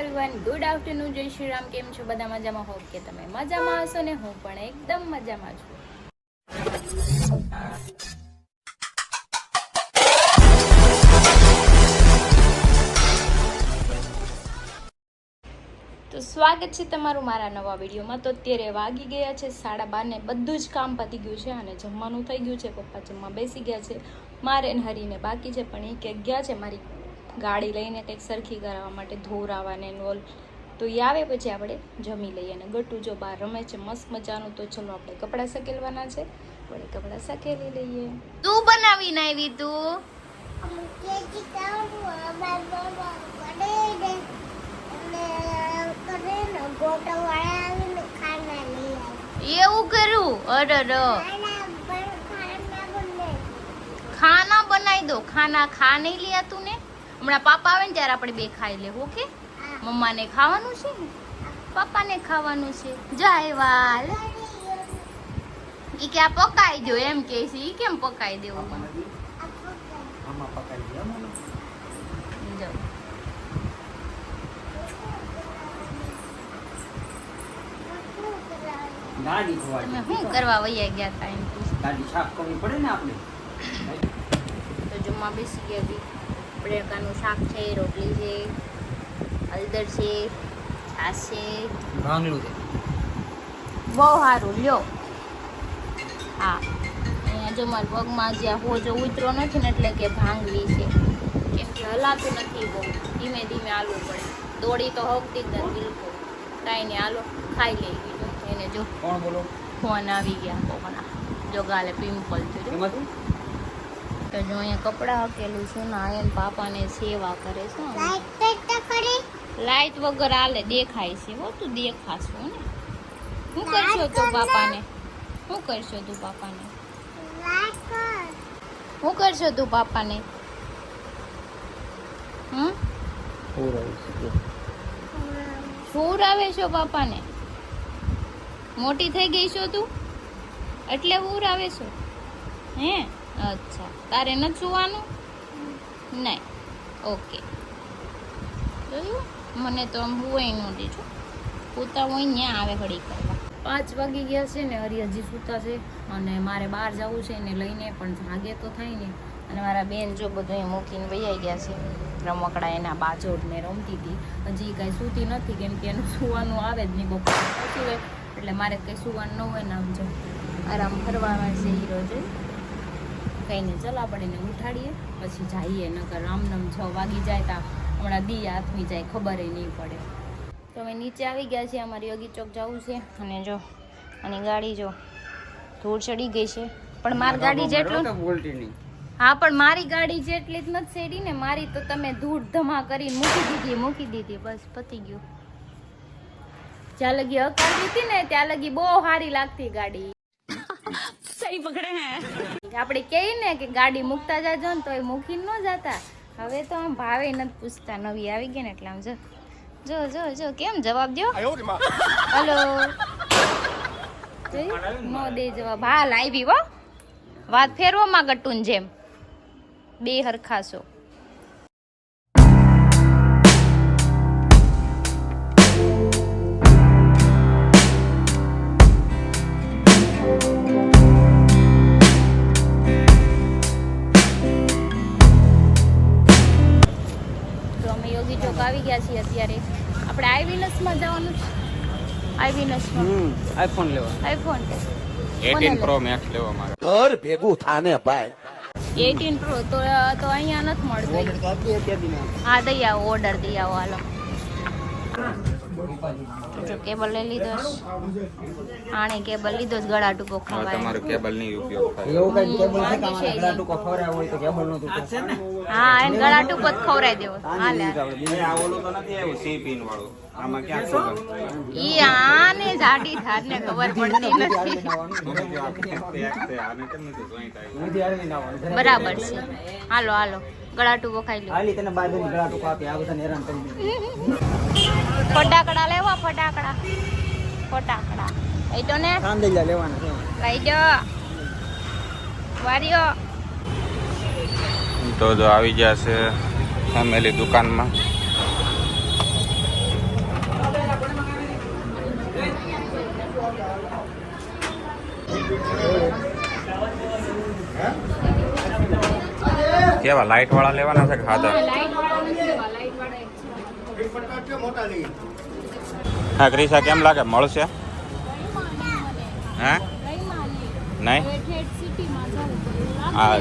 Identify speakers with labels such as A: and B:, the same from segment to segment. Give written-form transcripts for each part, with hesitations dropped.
A: Everyone, good afternoon, જય શ્રી રામ. કેમ છો બધા? મજામાં? હોપ કે તમે મજામાં હશો ને હું પણ એકદમ મજામાં છું. તો સ્વાગત છે તમારું મારા નવા વિડીયોમાં. તો અત્યારે વાગી ગયા છે 12:30 ને બધું જ કામ પતી ગયું છે અને જમવાનું થઈ ગયું છે. પપ્પા જમવા બેસી ગયા છે, મારે ને હરીને બાકી છે. પણ એ ક્યાંક ગયા છે મારી ગાડી લઈને કંઈક સરખી કરાવવા માટે, ધોરાવાને ઓલ. તો એ આવે પછી આપણે જમી લઈએ. અને ગટુ જો બહાર રમે છે મસ્ત મજાનું. તો ચલો આપણે કપડાં સકેલવાના છે, આપણે કપડાં સકેલી લઈએ. તું બનાવીને આવી તું? એવું કરું? અરે ખાના બનાવી દો. ખાના ખા નહીં લે તું ને. હમણાં પાપા આવે ને ત્યારે આપણે બે ખાઈ લે. ઓકે? મમ્માને ખાવાનું છે ને, પપ્પાને ખાવાનું છે. જાય વાલ ઈ કે આ પકાઈ દો એમ કે છે. ઈ કેમ પકાઈ દેવું? તમે શું કરવા વૈયા ગયા હતા એમ
B: ગાડી સાફ કરવી પડે ને આપણે.
A: તો જમવા બેસી ગયા હતી. બટેકાનું શાક છે, રોટલી છે, હળદર છે, છાશ છે,
B: ભાંગલું છે.
A: બહુ સારું લ્યો. હા, અહીંયા જો મારા પગમાં જ્યાં હોજો ઉતરો નથી ને એટલે કે ભાંગલી છે. કેમ કે હલાતું નથી બહુ, ધીમે ધીમે હાલવું પડે. દોડી તો હકતી જ નથી બિલકુલ. કાંઈ નહીં, હાલો ખાઈ લઈ ગયું એને. જો
B: કોણ બોલો?
A: ફોન આવી ગયા કોકના. જો ગાલે પિમ્પલ છે. તો જો અહીંયા કપડાં હકેલું છું ને આયન પાપાને સેવા કરે છે. લાઈટ વગર હાલે દેખાય છે. હો તું દેખાશું ને. શું કરશો તું પાપાને? શું કરશો તું પાપાને? શું કરશો તું પાપાને? સુર આવે છો પાપાને? મોટી થઈ ગઈ છો તું એટલે ઉર આવે છો? હે, અચ્છા. તારે નથી સુવાનું? નહીં, ઓકે. જોયું? મને તો આમ હુંય ન દીધું. સૂતા હોય ત્યાં આવે ઘડી કરવા. 5 વાગી ગયા છે ને, હરી હજી સૂતા છે. અને મારે બહાર જવું છે એને લઈને, પણ જાગે તો થાય ને. અને મારા બેન જો બધું મૂકીને વૈયા ગયા છે. રમકડા એના બાજોડને રમતી હતી. હજી કાંઈ સૂતી નથી, કેમ કે એનું સુવાનું આવે જ નહીં. બપોર પછી હોય એટલે મારે કંઈ સુવાનું ન હોય ને. આમ જો આરામ ફરવાના છે હીરો. જો કંઈ નહીં, ચાલો આપણે એને ઉઠાડીએ પછી જઈએ. નકર રામનામ 6 વાગી જાય તો હમણાં દી હાથમી જાય, ખબર નહીં પડે. તો અમે નીચે આવી ગયા છીએ. અમારે યોગી ચોક જવું છે. અને જો અને ગાડી જો ધૂળ ચડી ગઈ છે. પણ મારી ગાડી જેટલું, હા પણ મારી ગાડી જેટલી જ નથી સેડી ને. મારી તો તમે ધૂળ ધમા કરીને મૂકી દીધી. બસ પતી ગયું. જ્યાં લગી હકાવી હતી ને ત્યાં લગી બહુ સારી લાગતી ગાડી. સહી પકડે હે. આપણે કહીએ ને કે ગાડી મૂકતા જાજો ને તો એ મૂકીને ન જતા. હવે તો આમ ભાવે નથી પૂછતા. નવી આવી ગઈ ને એટલે આમ જો જો જો જો કેમ જવાબ દો. હલો, નો દે જવાબ. હાલ આવી હો. વાત ફેરવામાં ગટુન જેમ બે હરખાશો. આવી ગયા છીએ અત્યારે. આપણે આઈવીનસમાં જવાનું છે. આઈવીનસમાં
B: આઈફોન લેવા.
A: આઈફોન
C: 18 પ્રો મેક્સ લેવા મારે.
D: ઘર ભેગું થાને ભાઈ.
A: 18 પ્રો તો અહીંયા નથી મળતું. હા, દઈ આવો, ઓર્ડર દઈ આવો. હાલો, જો કેબલ લઈ લીધો. આણે કેબલ લીધો જ. ગળા ટૂંકો ખવાય.
C: તમારો કેબલ નહીં ઉપયોગ થાય.
B: એવું કઈ કેબલ છે કે આપણે ગળા ટૂંકો ખવરાય હોય તો કેબલ નો ટૂંકો.
A: હા, એને ગળા ટૂંકો જ ખવરાઈ દેવો. હાલે,
C: આ ઓલું તો નથી આવ્યું સી પિન વાળું. આમાં ક્યાં ખબર?
A: ઈ આને જાડી થારને ખબર પડતી નથી.
C: આને કેમ નથી જોઈન્ટ આવ્યું?
A: બરાબર છે. હાલો હાલો, ગળા ટૂંકો ખાઈ લો.
B: હાલી તને બાજુ ની ગળા ટૂંકો આપી. આ બધાને હેરાન કરી દીધું.
A: ફટાકડા લેવા. ફટાકડા લઈ દો ને.
B: કાંદિયા લેવાના છે.
A: લઈ દો વારીઓ.
C: તો જો આવી ગયા છે ફેમિલી દુકાનમાં. કેવા લાઈટ વાળા લેવાના છે કે સાદા?
A: લાઈટ વાળા નથી લેવા, લાઈટ વાળા એક છે.
C: હા ક્રિશા, કેમ લાગે મળશે? હે નહીં? હા.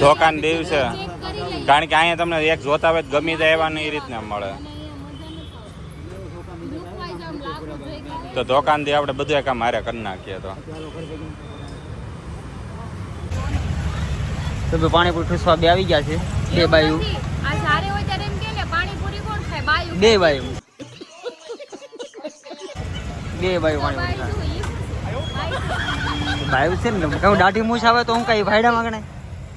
C: ધોકાન દિવસે કારણ કે અહીંયા તમને એક જોતા હોય તો ગમી જાય એવા નહીં રીતના મળે. તો દુકાન થી આપણે બધું કામ મારે કરી નાખીએ તો
B: પાણીપુરી ઠૂસવા બે આવી ગયા છે. બે બાયું
A: આ સારે હોય ત્યારે એમ કે ને પાણીપુરી કોણ ખાય? બાયું.
B: બે બાયું બે બાયું પાણીપુરી ખાય. બાયું છે ને કહું દાઢી મૂછ આવે તો હું કઈ ભાઈડા માંગણે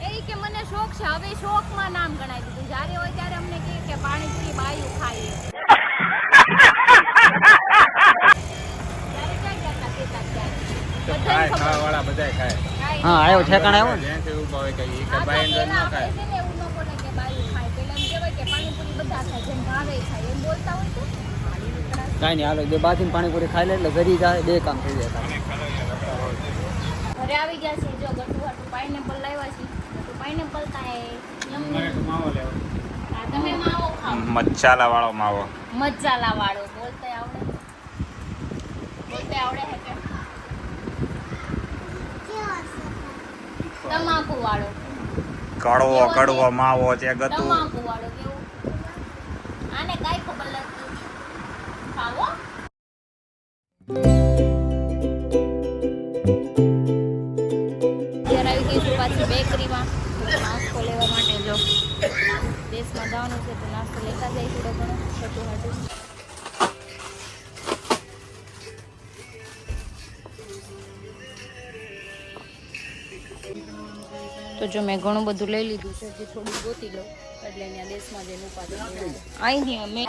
A: એ કે મને શોખ છે, હવે શોખમાં નામ ગણાવી દીધું. જ્યારે હોય ત્યારે અમને કહે કે પાણીપુરી બાયું ખાઈએ.
C: ખાય ખાવાવાળા બધાય ખાય.
B: હા આવ્યો ઠેકાણે આવ્યો ને
C: જ્યાંથી ઊભા હોય કઈ ઈ બાઈ અંદર ન ખાય.
B: કાંઈ નહીં હાલો બે બાજુની પાણીપુરી ખાઈ લે એટલે ઘરી જાય બે કામ થઈ જાય.
A: ઘરે આવી ગયા છે, જો ગટુ હાટુ પાઇનેપલ લાવ્યા છે. ગટુ પાઇનેપલ ખાય.
C: મને તો માવો લેવો.
A: હા, તમે માવો ખાઓ.
C: મસાલા વાળો માવો.
A: મસાલા વાળો બોલતે આવડે હે કે તમાકુ વાળો?
C: કડવો કડવો માવો છે ગતું.
A: તમાકુ વાળો કેવું? આને કાઈ ખબર નથી. ખાવો? અત્યારે આવી ગઈ છું પાછી બેકરીમાં નાસ્તો લેવા માટે. જો દેશમાં જવાનું છે તો નાસ્તો લેતા જાય થોડો ઘણો છતું હાટું. તો જો મેં ઘણું બધું લઈ લીધું છે, હજી થોડું ગોતી લઉં એટલે અહીંયા દેશમાં જઈને ઉપાડી અહીં અમે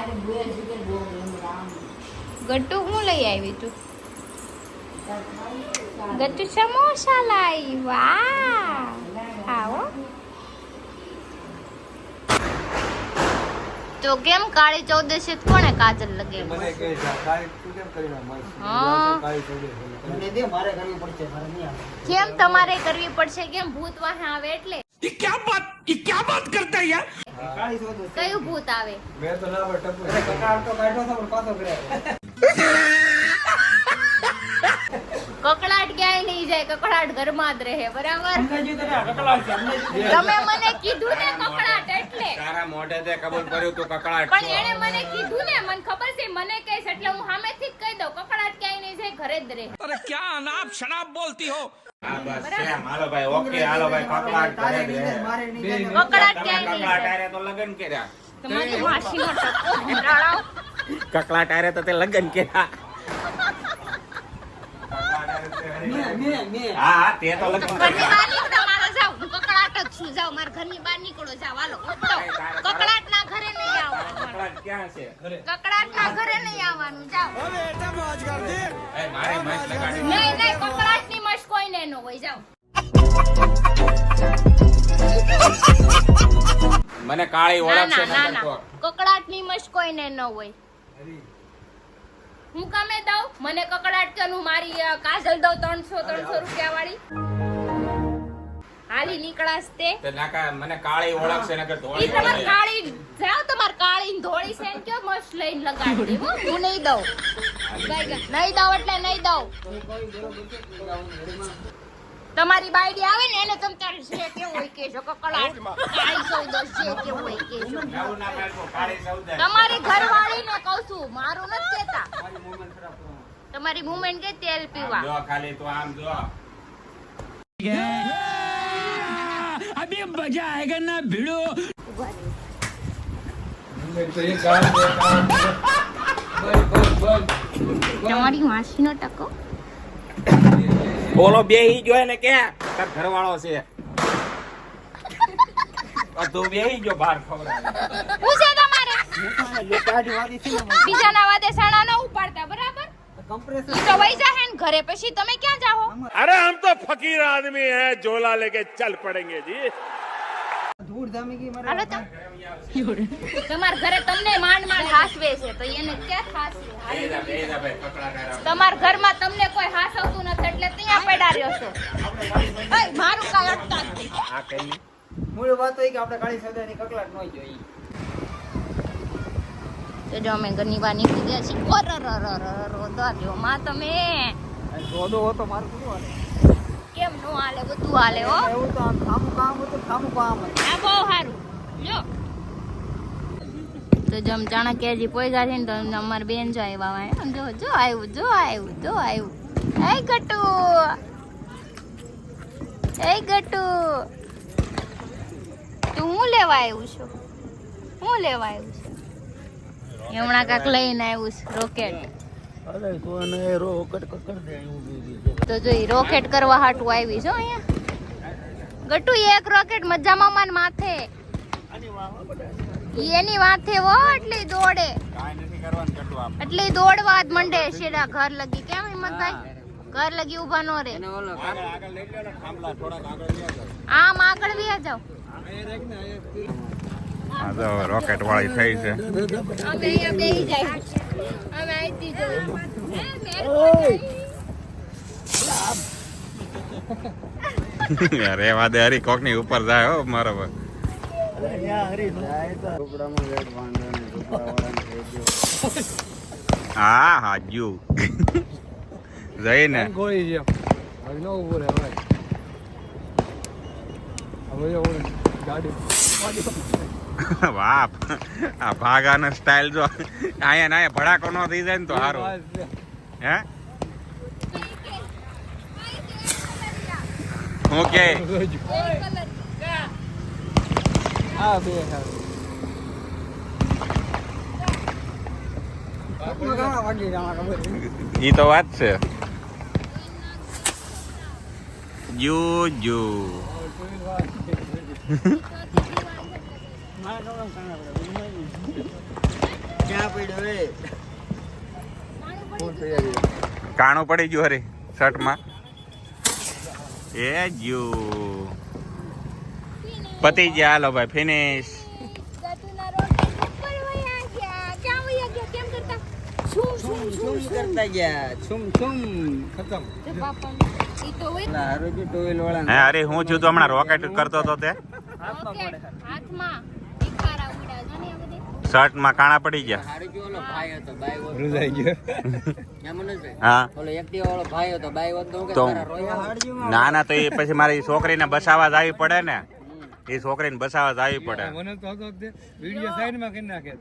A: ગટ્ટુ હું લઈ આવી તું? ગટ્ટુ સમોસા લાવી. વાહ, આવો. તો કેમ કાળી ચૌદશી કોને કાજલ લગે? કેમ તમારે કરવી પડશે? કેમ ભૂત વાહે આવે એટલે? કયું ભૂત આવે? કકડાટ ક્યાંય નહીં જાય, કકડાટ ઘરમાં જ રહે. બરાબર? તમે મને કીધું ને કકડાટ એટલે.
C: તારા મોઢેથી ખબર પડ્યું તું કકડાટ
A: પણ એણે મને કીધું ને, મને ખબર છે મને કહીશ એટલે હું સામેથી જ કહી દઉં કકડાટ ક્યાંય નહીં જાય, ઘરે જ રહે.
D: अरे क्या अनाप शनाप बोलती हो?
C: હા બસ સેમ. હાલો ભાઈ, ઓકે હાલો ભાઈ, કકડાટ કરે દે.
A: કકડાટ ક્યાંય નહીં
C: કકડાટ
A: જાય.
C: આરે તો લગન કર્યા.
A: તમારી માસીનો ટકો ભંડાળાવ.
C: કકડાટ આરે તો તે લગન કર્યા. હા હા, તે તો લગન
A: ઘરની
C: કર્યા.
A: બહાર નીકળો, મારે જાવ. હું કકડાટ જ છું. જાવ, મારા ઘરની બહાર નીકળો. જાવ, હાલો ઉપડો. કકડાટના ઘરે નહીં આવવાનું.
C: કકડાટ ક્યાં છે?
A: કકડાટના ઘરે નહીં આવવાનું. જાવ.
C: એ મારે મસ્ત લગાડી.
A: નહીં નહીં, કકડાટની મશ કોઈને ન હોય. જાવ.
C: મને કાળી
A: ના
C: ઓળખશે
A: ના
C: ને
A: ના,
C: તો.
A: કકડાટની મશ કોઈને ન હોય. હું કમે દઉં? મને કકડાટ કે હું મારી કાજલ દઉં 300 રૂપિયા વાળી? હાલી નીકળાશ તે.
C: તે નાકા મને કાળી ઓળખશે ને કે
A: ઈ
C: ધોળી
A: તમાર
C: ઓળખે.
A: કાળી જાવ, તમાર કાળી ને ધોળી છે ને કયો મસ્ત લઈને લગાડી દે. હું નહીં દઉં. નહીં દઉં એટલે નહીં દઉં. તમારી બાયડી આવે ને એને તમ તારે જે કેવું હોય કેજો. કકડાટ કાળી ચૌદશ જે કેવું હોય કેજો.
C: નવું નામ આપ્યું, કાળી સૌદા.
A: તમારી ઘરવાળી ને કહું છું, મારું નથી કહેતા. તમારી વુમેન કે તેલ પીવા.
C: જો ખાલી તું આમ જો.
D: अभी मजा आएगा ना भिड़ो.
A: તમારી માસીનો ટકો.
C: બોલો બેહી ગયો ને કે તાર ઘરવાળો છે. તું બેહી ગયો બહાર ખવડાવે.
A: હું છે તમારે? બીજાના વાદે સાણા ન ઉપાડતા, બરાબર? ઈ તો વઈ જાહે ને ઘરે, પછી તમે ક્યાં જાઓ?
D: अरे हम तो फकीर आदमी हैं, झोला लेके चल पड़ेंगे जी.
A: હાલો તો તમારા ઘરે તમને માંડ હાસવે છે તો એને ક્યાં હાસવે? તમારા ઘરમાં તમને કોઈ હાસવતું નથી એટલે ત્યાં પડ્યા રહ્યો છો. એય, મારું કાંઈ અટતા જ નહીં.
B: આ કઈ મૂળ વાત હોય કે આપણે કાળી સદાની કકળાટ ન જોઈએ.
A: તો જો અમે ઘરની બહાર નીકળી ગયા છીએ. ઓરરરરરરર, માં તમે
B: રોદો હતો મારું શું હાલે?
A: કેમ નો હાલે? બધું હાલે હો.
B: એવું તો આમ ખામું કામ હતું, ખામું કામ હતું.
A: આ બહુ સારું. જો તો જમ ચાણક્યજી પોઈગા છે ને તો અમારી બેન જો આવ્યા. જો જો આવ્યું, જો આવ્યું, જો આવ્યું. એ ગટુ, એ ગટુ, તું હું લેવા આવ્યું છું? હું લેવા આવ્યું છું? હમણાં કાંક લઈને આવ્યું છે રોકેટ. તો જો ઈ રોકેટ કરવા હાટું આવી છો અહીંયા. ગટુ એક રોકેટ મજા મામા માથે. ઈ એની વાથે હો એટલે ઈ દોડે. એટલે ઈ દોડવા જ મંડે સીધા ઘર લગી. કેમ હિંમતભાઈ? ઘર લગી ઊભા નો રે. આમ આગળ વ્યા જાવ.
C: આ તો રોકેટ વાળી થઈ છે.
A: અમે અહીંયા બેહી જાય. અમે આઈતી જો.
C: રેવા દે હરી, કોક ની ઉપર જાય હો મારો ભાઈ. હા હા જુ જઈને બાપ આ ભાગાનો સ્ટાઇલ જો અહીંયા ના ભડાકો નો થઈ જાય ને તો સારું. હે ઓકે
B: હા બે
C: ઈ તો વાત છે. જુ જુ
B: ક્યાં પડ્યો રે?
C: કાણું પડી ગયું હરી શર્ટમાં. એ જુ પતી ગયા. હાલો ભાઈ ફિનિશ.
B: કરતા ગયા છુમ છુમ ખતમ. હારું ટોવેલ વાળા
C: હે અરે હું છું તો હમણાં રોકેટ કરતો હતો તે શર્ટમાં કાણા પડી ગયા.
B: હારું ઓલો ભાઈ હતો બાઈ
C: હા
B: ઓલો એક્ટિવા વાળો ભાઈ હતો બાઈ હતો
C: તો ના ના તો એ પછી મારી છોકરીને બસાવા જ આવી પડે ને. એ છોકરીને બસાવા જ આવી પડે.
D: વિડિયો સાઈડમાં કરી નાખે.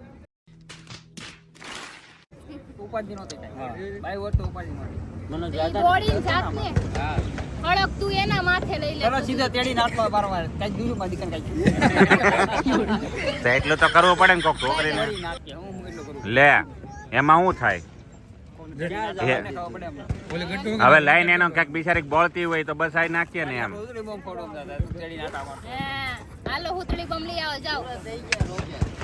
B: ઉપાધિ નહોતી કાંઈ. બાઈ હોત તો ઉપાધિ નહોતી. મને
A: દોડીને જાતને હળક તું એના માથે લઈ લે.
B: ચલો સીધા તેડીને હાથમાં બારવાર કાંઈ દૂર માં દીકન કાંઈ
C: તો એટલું તો કરવું પડે ને કોક છોકરીને.
B: તેડી નાખે હું એટલું કરું.
C: લે એમાં શું થાય?
B: ક્યાં જવાને ખબર પડે એમ.
C: હવે લાઈન એનો ક્યાંક બિચારી બોલતી હોય તો બસ આઈ નાખીએ ને એમ.
B: રોજડી બોમ્બ ફોડો દાદા તેડીને હાથમાં મારતો.
A: હા, હાલો હુતળી બમલી આવો જાઓ.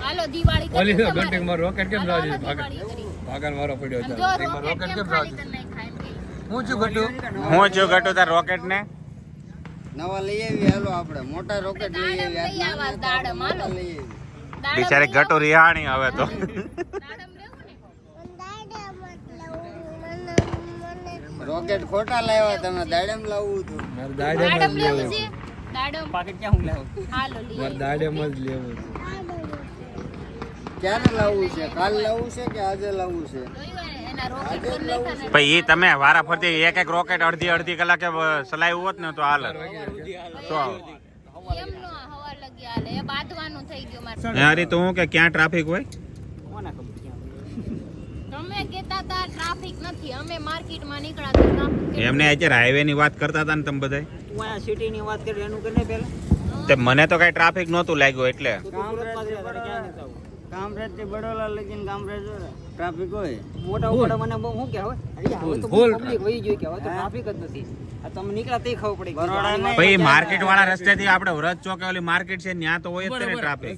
A: હાલો દિવાળી કરી
D: ઓલી
A: તમારે.
D: ઘંટી માં રોકેટ કેમ
A: હાલો,
D: રાજી
A: હાલો, દિવાળી કરી.
D: ભાગન મારો પડ્યો છે.
A: જો
D: એકમાં
A: રોકેટ કેમ ખાલી કરી નાખ્યા એમ કે.
D: હું છું ગટુ
C: હું છું ગટુ તાર રોકેટ ને
B: નવા લઈ આવી હાલો આપણે મોટા રોકેટ લઈ આવી
A: દાડમ લઈ આવા, દાડમ હાલો.
B: લઈ આવી.
A: દાડમ
C: બિચારી
A: લઈ આવો.
C: ગટુ રિહાણી હવે તો.
A: દાડમ લેવું ને.
B: રોકેટ ખોટા લાવ્યા તમે દાડમ લાવવું હતું.
D: મારે
A: દાડમ
D: દાડમ જ
A: લેવું
D: લેવું
A: છે. દાડમ
B: પાકેટ ક્યાં હું લાવું?
A: હાલો લઈ
D: મારે દાડમ જ લેવું છે.
B: ક્યારે લાવવું છે? કાલ લાવવું છે કે આજે લાવવું છે?
A: જોયું ને, એના રોકેટ કરી નાખ્યા ને.
C: પછી એ તમે વારા ફરતી એક એક રોકેટ અડધી કલાકે ચલાવ્યું હોત ને તો હાલ તો
A: એમ નો હવા લગી હાલે એ બાંધવાનું થઈ ગયું મારે.
C: અરે તો હું કે ક્યાં ટ્રાફિક હોય?
B: કોના ખબર ક્યાં હોય?
A: તમે કહેતા હતા ટ્રાફિક નથી, અમે માર્કેટમાં નીકળ્યા તો ટ્રાફિક.
C: એમને અત્યારે હાઈવે ની વાત કરતા હતા ને તમે બધા.
B: તું અહીંયા સિટીની વાત કરી એનું કરીને પહેલા
C: તે મને તો કઈ ટ્રાફિક નહોતું લાગ્યું એટલે
B: કામ કામરેજ થી બડોલા લગીને કામરેજ ટ્રાફિક હોય મોટા મોટા મને બહુ શું કહેવાય હવે તો પબ્લિક વહી ગઈ કે હવે તો ટ્રાફિક જ નથી આ તમે નીકળ્યા તે ખબર પડી
C: ભાઈ માર્કેટ વાળા રસ્તેથી આપણે વ્રત ચોકે ઓલી માર્કેટ છે ત્યાં તો હોય જ છે ને ટ્રાફિક.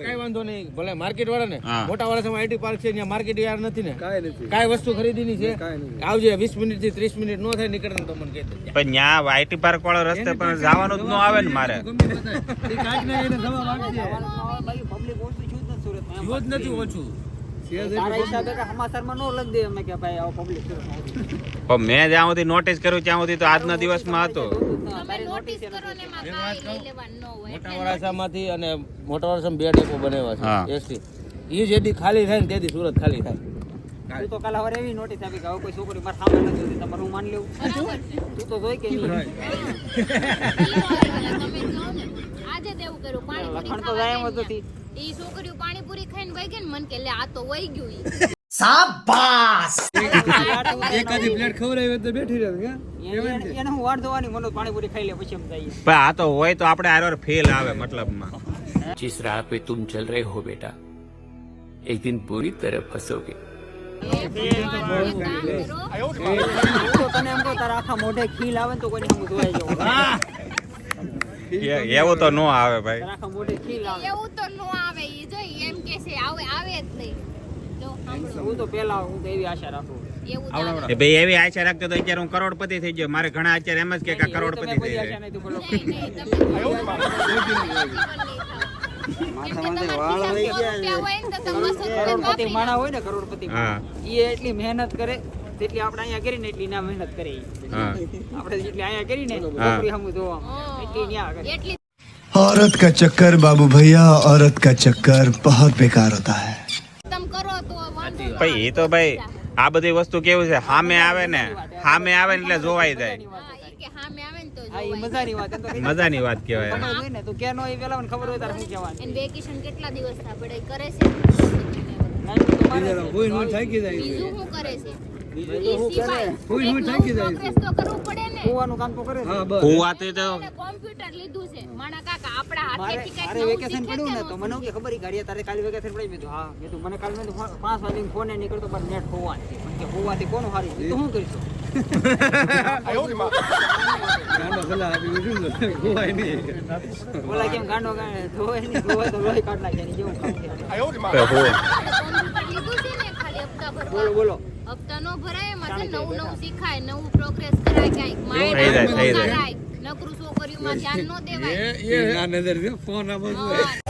E: કઈ વાંધો નહીં ભલે માર્કેટ વાળા ને
C: હા.
E: મોટા વાળા સમય આઈટી પાર્ક છે ત્યાં માર્કેટ યાર નથી ને કાંઈ વસ્તુ ખરીદીની છે આવજે 20 મિનિટ થી 30 મિનિટ નો થાય નીકળતા તો મને કહી દે
C: પણ ત્યાં આઈટી પાર્ક વાળો રસ્તે પર જવાનું જ ન આવે ને મારે.
B: પબ્લિક ઓછું છું જ નથી સુરતમાં
E: જીવો જ નથી ઓછું
B: તારા હિસાબે કે સમાચારમાં નો લખ દે અમે કે ભાઈ આવો પબ્લિક સુરતમાં
C: પણ મેં જ્યાં સુધી નોટિસ કર્યું ત્યાં સુધી તો આજના દિવસમાં હતો.
A: તમે નોટિસ કરો ને એમાં કાંઈ લઈ લેવાનું ન હોય.
E: મોટા વરાછામાંથી અને મોટા વરાછામાં 2 ડેપો બનાવ્યા
C: હા.
E: છે એસટી ઈ જેદી ખાલી થાય ને તેથી સુરત ખાલી થાય
B: તું તો કાલે હવે એવી નોટિસ આપી કે હવે કોઈ છોકરી મારા સામે નથી હોતી તમારે હું માન લેવું
A: બરાબર છે.
B: તું તો જોઈ કે નહીં
A: તમે કહો ને આજે જ એવું કર્યું પાણીપુરી
B: લખણ તો
A: ખાવા
B: જાય એમ જ
A: ગયા
B: નથી.
A: ને. ઈ છોકરીઓ પાણીપુરી ખાઈને વહી ગઈ ને મન કે લે આ તો વહી ગયું ઈ.
E: એકાદી પ્લેટ ખવડાવી તો બેઠી રહે
B: એને હું વાટ જોવાની મને પાણીપુરી ખાઈ લે પછી એમ જઈએ
C: પણ આ તો હોય તો આપણે આરવાર ફેલ આવે મતલબમાં.
F: जिस राह पे तुम चल रहे हो बेटा एक दिन पूरी तरह फंसोगे
A: એક કામ કરો,
B: હું તો તને એમ કહું તારા આખા મોઢે ખીલ આવે ને તો કોઈને હું જોઈ જાઉં
C: એવું તો ન આવે ભાઈ.
B: તારા આખા મોઢે ખીલ આવે
A: એવું તો નો આવે ઈ જો ઈ એમ કે છે આવે આવે જ નહીં. જો સાંભળો,
B: હું તો પેલા હું તો એવી આશા રાખું
A: એવું જ આવે.
C: એ ભાઈ એવી આશા રાખતો તો અત્યારે હું કરોડપતિ થઈ ગયો. મારે ઘણા અત્યારે એમ જ કે આ કરોડપતિ
B: તમે
C: થઈ
B: કોઈ આશા
C: જાય.
B: નથી બોલો
A: નહીં, નહીં, તમે
B: કરોડપતિ માણા હોય ને કરોડપતિ
C: હા.
B: એ એટલી મહેનત કરે જેટલી આપણે અહીંયા કરી ને એટલી ના મહેનત કરે ઈ.
C: હા.
B: આપણે જેટલી અહીંયા કરી ને
C: હા.
B: છોકરી સામું જોવા એટલી ન્યા કરે
A: એટલી
G: औरत का चक्कर बाबू भैया औरत का चक्कर बहुत बेकार होता है
A: તમ કરો તો વાંધો નહીં.
C: ભાઈ એ તો ભાઈ આ બધી વસ્તુ કેવું છે સામે આવે ને સામે આવે ને એટલે જોવાઈ જાય.
A: હા, ઈ કે સામે આવે ને તો
B: હા ઈ
A: જોવાય.
B: મજાની વાત એમ તો કઈ
C: મજાની વાત કહેવાય.
B: ખબર હોય ને તું કે નો એ પેલા મને ખબર હોય તારે શું કહેવાનું
A: એને વેકેશન કેટલા દિવસ થયા પડે કરે છે
B: નાનું તો મારે છે.
A: બીજું શું કરે છે
B: બીજું
A: ઈ સિવાય
E: હું
A: એક
E: થાકી
A: નવું
E: જાય.
A: progress તો કરવું પડે ને.
B: કુવાનું કામ તો કરે છે
C: કુવાથી તો
A: એને કોમ્પ્યુટર લીધું છે મારા કાકા આપણા
B: મારે
A: હાથેથી કંઈક
B: મારે
A: નવું
B: વેકેશન
A: શીખે
B: પડ્યું ને
A: કે
B: તો
A: ન
B: મને કે ખબર ઈ ગાડીએ તારે કાલે વેકેશન પડી મેં કીધું હા મેં કીધું મને કાલે મેં કીધું 5 વાગે ફોન એ નીકળતો પણ નેટ હોવાથી મને કે હોવાથી કોનું હારી તો શું કરીશું બોલા કેમ ગાંડો ધોવાય નહીં ધોવાય તો લોહી કાઢ નાખે એની જેવું કામ છે
A: આપણે કોમ્પ્યુટર લીધું છે ને ખાલી હપ્તા
B: બોલો
A: ભરવા
B: બોલો
A: હપ્તા નો ભરાય એમાં છે ને નવું નવું શીખાય નવું પ્રોગ્રેસ કરાય ક્યાંક
C: થઈ જાય, થઈ જાય.
A: માઇન્ડ નકરું છોકરીઓમાં ધ્યાન ન દેવાય
E: એ ના નજર ફોન આમ
A: હા.